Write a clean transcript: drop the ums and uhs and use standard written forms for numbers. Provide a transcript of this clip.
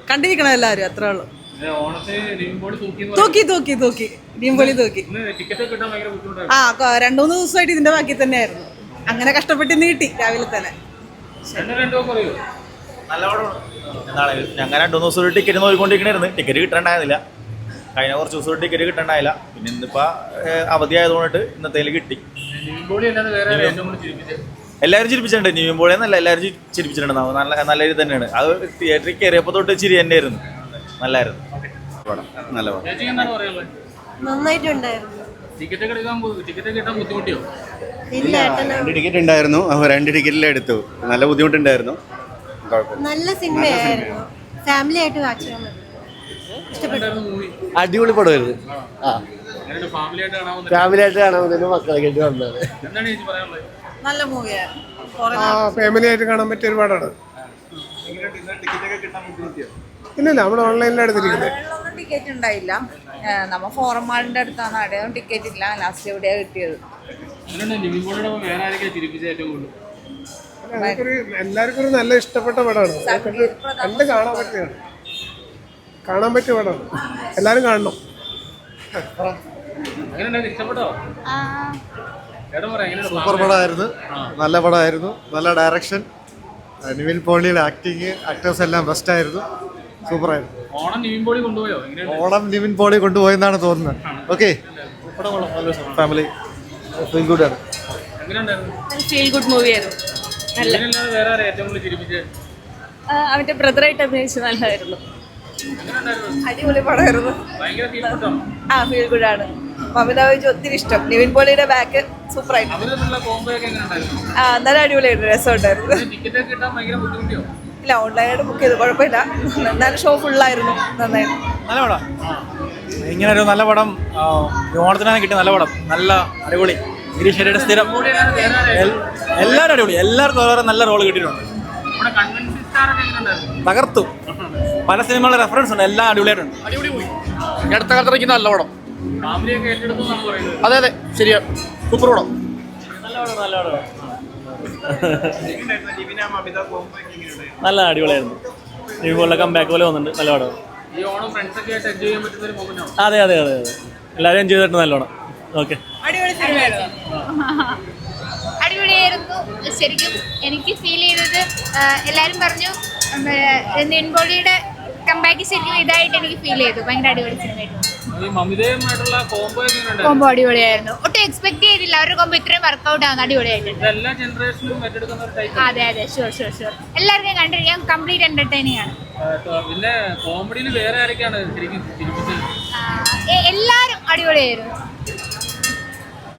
കണ്ടിരിക്കണം എല്ലാരും, അത്രേ ഉള്ളൂ. തൂക്കി തൂക്കി തൂക്കി നീമ്പോളി തൂക്കി. ആ 2-3 ദിവസമായിട്ട് ഇതിന്റെ ബാക്കി തന്നെയായിരുന്നു. അങ്ങനെ കഷ്ടപ്പെട്ട് നീട്ടി രാവിലെ തന്നെ. ഞങ്ങൾ 2 ദിവസം ടിക്കറ്റ് നോക്കിക്കൊണ്ടിരിക്കണായിരുന്നു. ടിക്കറ്റ് കിട്ടണ്ടായിരുന്നില്ല. കഴിഞ്ഞ കുറച്ച് ദിവസം ടിക്കറ്റ് കിട്ടണ്ടായില്ല. പിന്നെ ഇന്നിപ്പോ അവധി ആയതുകൊണ്ടിട്ട് ഇന്നത്തേല് കിട്ടി. എല്ലാവരും ചിരിപ്പിച്ചിട്ടുണ്ട്. നീമ്പോളി എന്നല്ല, എല്ലാവരും ചിരിപ്പിച്ചിട്ടുണ്ട്. നല്ല രീതി തന്നെയാണ്. അത് തിയേറ്ററിൽ കയറിയപ്പോ തൊട്ട് ചിരി തന്നെയായിരുന്നു. നല്ലായിരുന്നു. നല്ല നന്നായിട്ടുണ്ടായിരുന്നു. 2 ടിക്കറ്റ് ഉണ്ടായിരുന്നു. 2 ടിക്കറ്റിലെടുത്തു. നല്ല ബുദ്ധിമുട്ടുണ്ടായിരുന്നു. നല്ല സിനിമയായിരുന്നു. ഫാമിലി ആയിട്ട് വാച്ച് ചെയ്യാൻ പറ്റും. അടിപൊളി പടമായിരുന്നു. ഫാമിലി ആയിട്ട് കാണാൻ പറ്റുന്ന മക്കളെ കേട്ട് വന്നത്. നല്ല മൂവിയാണ്. ഫാമിലി ആയിട്ട് കാണാൻ പറ്റിയ ഒരു പടമാണ്. ഇല്ല, നമ്മൾ ഓൺലൈനിലാണ് എടുത്തിരിക്കുന്നത്. ടിക്കറ്റ് ഉണ്ടായില്ല. നമ്മ ഫോറം മാളിന്റെ അടുത്താണ്. അവിടെയൊന്നും ടിക്കറ്റ് ഇല്ല. ലാസ്റ്റ് എവിടെയാ കിട്ടിയത്. എല്ലാവർക്കും ഒരു നല്ല ഇഷ്ടപ്പെട്ട പടമാണ്. കണ്ട് കാണാൻ പറ്റിയ പടമാണ്. എല്ലാരും കാണണം. സൂപ്പർ പടമായിരുന്നു. നല്ല പടമായിരുന്നു. നല്ല ഡയറക്ഷൻ, നിവിൻ പോളിയുടെ ആക്ടിങ്, ആക്ടേഴ്സ് എല്ലാം ബെസ്റ്റ് ആയിരുന്നു. സൂപ്പറായിരുന്നു. ഓണം നിവിൻ പോളി കൊണ്ടുപോയെന്നാണ് തോന്നുന്നത്. ഓക്കെ, ഫാമിലി ഫീൽ ഗുഡ് ആണ്. ഫീൽ ഗുഡ് മൂവിയായിരുന്നു. അവന്റെ ബ്രദറായിട്ട് അഭിനയിച്ച് നല്ലതായിരുന്നു. അടിപൊളി പടമായിരുന്നു. ഫീൽ ഗുഡ് ആണ്. മമിത ഒത്തിരി ഇഷ്ടം. നിവിൻ പോളിയുടെ ബാക്ക് സൂപ്പറായിട്ട്. നല്ല അടിപൊളിയായിരുന്നു. രസമുണ്ടായിരുന്നു. ഇല്ല, ഓൺലൈനായിട്ട് ബുക്ക് ചെയ്തു. കുഴപ്പമില്ല. എന്നാലും ഷോ ഫുള്ളായിരുന്നു. നന്നായിരുന്നു. നല്ല പടം. ഇങ്ങനെ ഒരു നല്ല പടം ഓണത്തിനാണ് കിട്ടിയ നല്ല പടം. നല്ല അടിപൊളി. ഗിരീഷയുടെ സ്ഥിരം എല്ലാവരും അടിപൊളി. എല്ലാവർക്കും ഓരോ നല്ല റോള് കിട്ടിയിട്ടുണ്ട്. തകർത്തു. പല സിനിമകളുടെ റെഫറൻസ് ഉണ്ട്. എല്ലാം അടിപൊളിയായിട്ടുണ്ട്. ഈ അടുത്ത കാലത്ത് ഇറക്കുന്ന നല്ല പടം. അതെ അതെ, ശരിയാ. സൂപ്പർ പടം. നല്ല അടിപൊളിയായിരുന്നു. ഇതുപോലെ കംബാക്ക് പോലെ വന്നിട്ടുണ്ട്. നല്ല പടം. അതെ അതെ അതെ അതെ, എല്ലാവരും എൻജോയ് ചെയ്തിട്ടുണ്ട് നല്ലോണം. ഓക്കെ, അടിപൊളിയായിരുന്നു. ശരിക്കും എനിക്ക് ഫീൽ ചെയ്തത്, എല്ലാവരും പറഞ്ഞു നിവിൻ പോളിയുടെ കംബാക്ക് ശരിക്കും ഇതായിട്ട് എനിക്ക് ഫീൽ ചെയ്തു. ഭയങ്കര അടിപൊളി സിനിമയായിരുന്നു. കോംബോ അടിപൊളിയായിരുന്നു. ഒട്ടും എക്സ്പെക്ട് ചെയ്തില്ല അവരുടെ കോംബോ ഇത്രയും വർക്ക്ഔട്ട് ആവുന്ന. അടിപൊളിയായിട്ടുണ്ട്. അതെ അതെ, ഷുവർ ഷുവർ ഷുവർ. എല്ലാവർക്കും കണ്ടിരിക്കാൻ കംപ്ലീറ്റ് എന്റർടൈനിങ് ആണ്. എല്ലാവരും അടിപൊളിയായിരുന്നു.